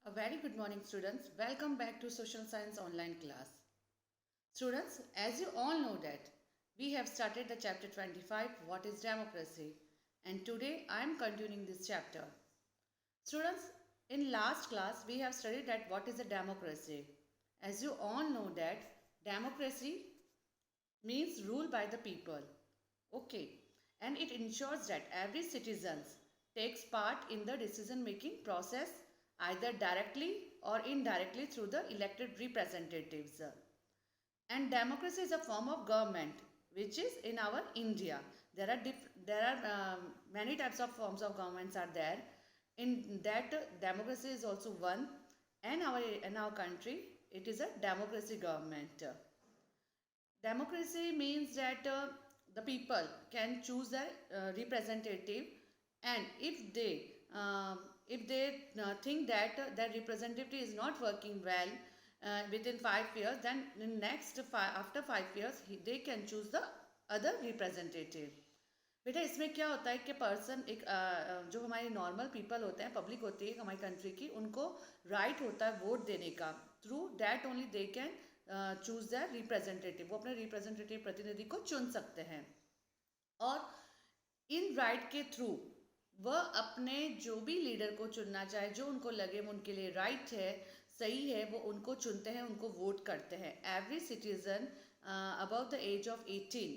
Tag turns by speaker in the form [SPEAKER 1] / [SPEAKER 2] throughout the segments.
[SPEAKER 1] A very good morning, students. Welcome back to Social Science online class. Students, as you all know that we have started the chapter 25, What is Democracy? And today I am continuing this chapter. Students, in last class we have studied that what is a democracy. As you all know that democracy means rule by the people. Okay. And it ensures that every citizen takes part in the decision making process either directly or indirectly through the elected representatives. And democracy is a form of government which is in our India. There are many types of forms of governments are there. In that democracy is also one, and in our country it is a democracy government. Democracy means that the people can choose their representative, and if they think that their representative is not working well within 5 years, then in after 5 years they can choose the other representative. बेटा इसमें क्या होता है कि person एक जो हमारे normal people होते हैं, पब्लिक होती है हमारी कंट्री की, उनको राइट होता है वोट देने का. Through that only they can choose the representative. वो अपने रिप्रेजेंटेटिव प्रतिनिधि को चुन सकते हैं, और इन राइट के थ्रू वह अपने जो भी लीडर को चुनना चाहे, जो उनको लगे वो उनके लिए राइट है, सही है, वो उनको चुनते हैं, उनको वोट करते हैं. Every citizen above the age of 18,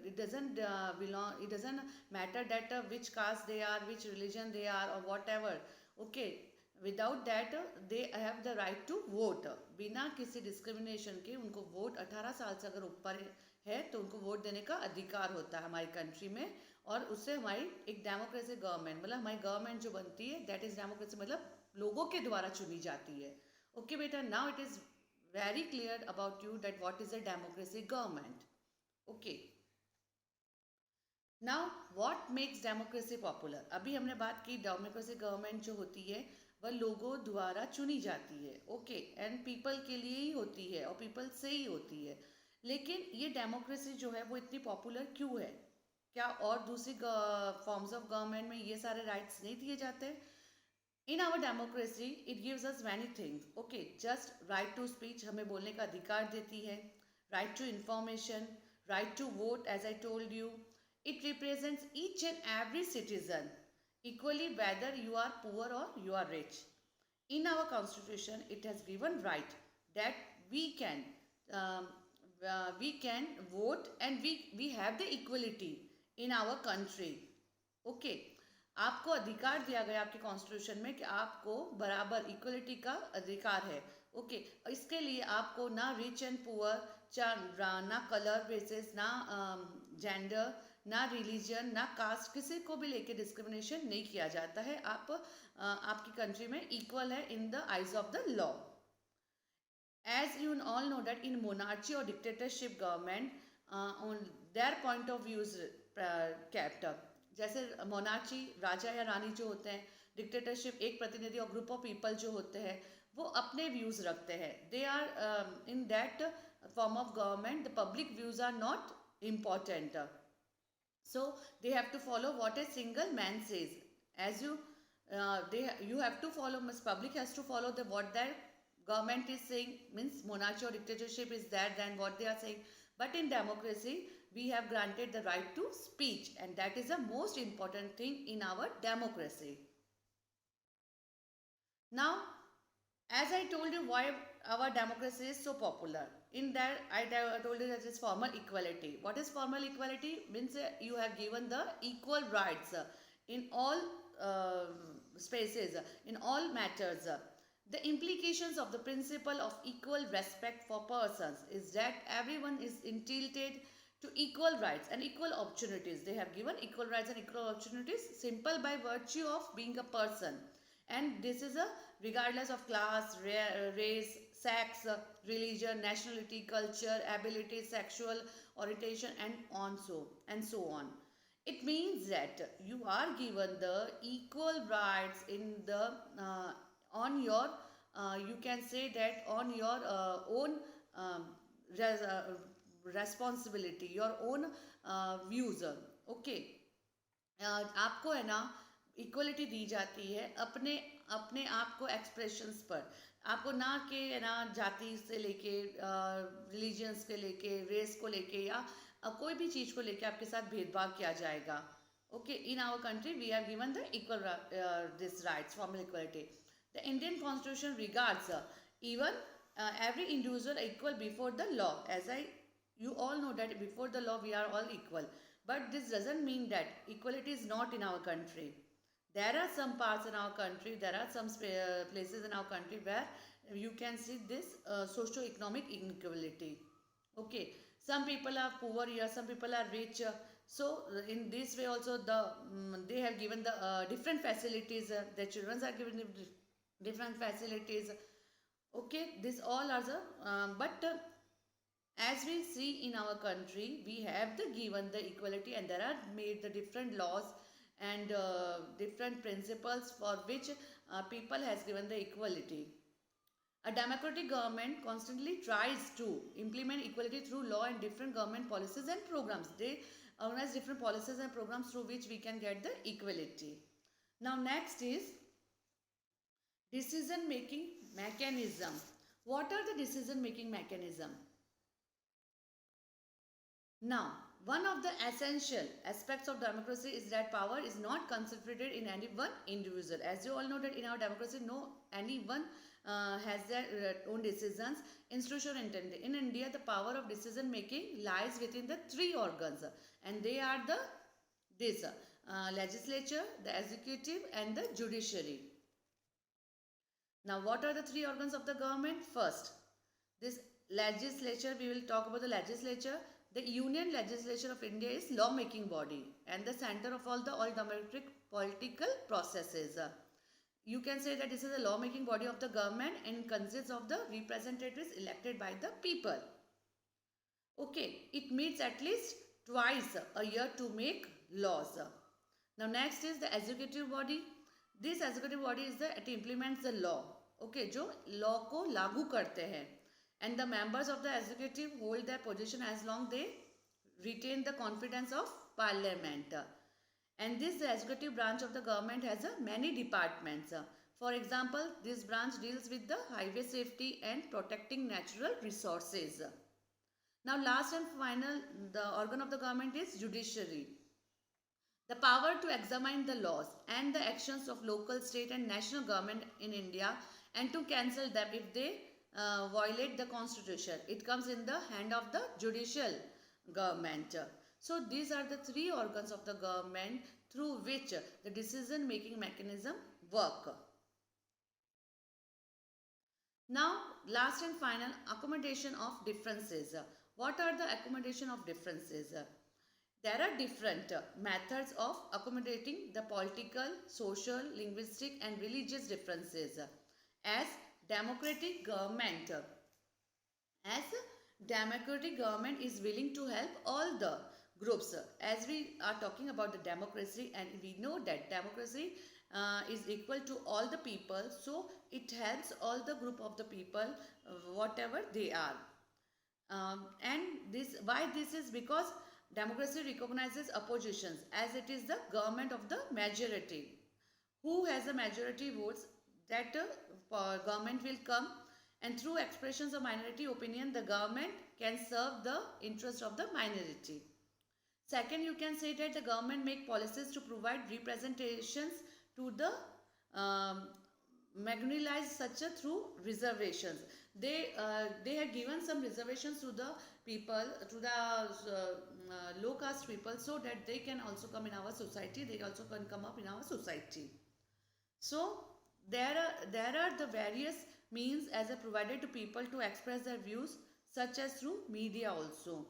[SPEAKER 1] it doesn't matter that which caste they are, which religion they are, or whatever. Okay, without that they have the right to vote. बिना किसी डिस्क्रिमिनेशन के उनको vote 18 साल से अगर ऊपर है तो उनको वोट देने का अधिकार होता है हमारी कंट्री में. और उससे हमारी एक डेमोक्रेसी गवर्नमेंट, मतलब हमारी गवर्नमेंट जो बनती है दैट इज डेमोक्रेसी, मतलब लोगों के द्वारा चुनी जाती है. ओके बेटा, now it is very clear about you that what is a democracy government. Okay, now what makes democracy popular. अभी हमने बात की डेमोक्रेसी गवर्नमेंट जो होती है वह लोगों द्वारा चुनी जाती है. ओके, एंड पीपल के लिए ही होती है और पीपल से ही होती है. लेकिन ये डेमोक्रेसी जो है वो इतनी पॉपुलर क्यों है? क्या और दूसरी फॉर्म्स ऑफ गवर्नमेंट में ये सारे राइट्स नहीं दिए जाते? In our democracy it gives us many things. Okay, just right to speech, हमें बोलने का अधिकार देती है. Right to information, right to vote, as I told you. It represents each and every citizen equally, whether you are poor or you are rich. In our constitution it has given right that um, we can vote, and we have the equality in our country. Okay, आपको अधिकार दिया गया आपके constitution में कि आपको बराबर equality का अधिकार है. ओके, इसके लिए आपको ना रिच एंड पुअर, ना कलर बेसिस, ना जेंडर, ना रिलीजन, ना कास्ट, किसी को भी लेके डिस्क्रिमिनेशन नहीं किया जाता है. आपकी कंट्री में इक्वल है in the eyes of the law. As you all know that in monarchy or dictatorship government, on their point of view is kept up. जैसे मोनार्ची, राजा या रानी जो होते हैं, डिक्टेटरशिप एक प्रतिनिधि और ग्रुप ऑफ पीपल जो होते हैं वो अपने व्यूज रखते हैं. They are in that form of government, the public views are not important. So they have to follow what a single man says. As you have to follow, public has to follow the what their government is saying. Means monarchy or dictatorship is that than what they are saying. But in democracy we have granted the right to speech, and that is the most important thing in our democracy. Now, as I told you why our democracy is so popular, in that I told you that it's formal equality. What is formal equality? Means you have given the equal rights in all spaces, in all matters. The implications of the principle of equal respect for persons is that everyone is entitled to equal rights and equal opportunities. They have given equal rights and equal opportunities simple by virtue of being a person. And this is a regardless of class, race, sex, religion, nationality, culture, ability, sexual orientation, and so on. It means that you are given the equal rights in the on your you can say that on your own res responsibility, your own views. Okay, आपको है ना equality दी जाती है अपने अपने आप को expressions पर। आपको ना के ना जाति से लेके रिलीजियंस के लेके रेस को लेके या कोई भी चीज़ को लेके आपके साथ भेदभाव किया जाएगा। Okay, in our country we are given the equal this rights formal equality. The Indian constitution regards even every individual equal before the law. As you all know that before the law we are all equal, but this doesn't mean that equality is not in our country. There are some parts in our country, there are some places in our country where you can see this socio-economic inequality. Okay, some people are poor here, some people are rich. So in this way also they have given the different facilities. Their children are given different facilities. Okay, this all are the but as we see in our country we have the given the equality, and there are made the different laws and different principles for which people has given the equality. A democratic government constantly tries to implement equality through law and different government policies and programs. They organize different policies and programs through which we can get the equality. Now next is decision making mechanism. What are the decision making mechanism? Now, one of the essential aspects of democracy is that power is not concentrated in any one individual. As you all know that in our democracy, no anyone has their own decisions. Institution intended. In India, the power of decision making lies within the three organs, and they are the legislature, the executive, and the judiciary. Now, what are the three organs of the government? First, this legislature, we will talk about the legislature. The Union Legislature of India is law-making body and the center of all democratic political processes. You can say that this is a law-making body of the government and consists of the representatives elected by the people. Okay, it meets at least twice a year to make laws. Now next is the executive body. This executive body is the it implements the law. Okay, जो law को लागू करते हैं. And the members of the executive hold their position as long they retain the confidence of parliament. And this the executive branch of the government has many departments. For example, this branch deals with the highway safety and protecting natural resources. Now last and final, the organ of the government is judiciary. The power to examine the laws and the actions of local, state and national government in India and to cancel them if they violate the constitution. It comes in the hand of the judicial government. So these are the three organs of the government through which the decision making mechanism work. Now last and final, accommodation of differences. What are the accommodation of differences? There are different methods of accommodating the political, social, linguistic and religious differences. As democratic government is willing to help all the groups. As we are talking about the democracy, and we know that democracy is equal to all the people, so it helps all the group of the people whatever they are. And why this is because democracy recognizes oppositions as it is the government of the majority. Who has a majority votes, that government will come, and through expressions of minority opinion the government can serve the interest of the minority. Second, you can say that the government make policies to provide representations to the marginalized such through reservations. They have given some reservations to the people, to the low caste people, so that they can also come in our society, they also can come up in our society. So there are the various means as a provided to people to express their views, such as through media also.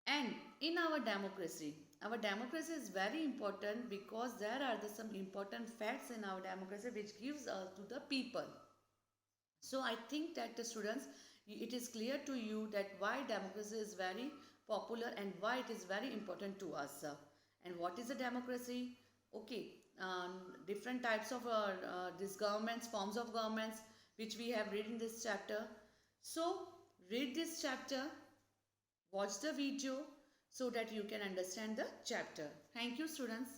[SPEAKER 1] And in our democracy is very important because there are some important facts in our democracy which gives to the people. So I think that the students, it is clear to you that why democracy is very popular and why it is very important to us. And what is a democracy? Okay, different types of these governments, forms of governments, which we have read in this chapter. So read this chapter, watch the video so that you can understand the chapter. Thank you, students.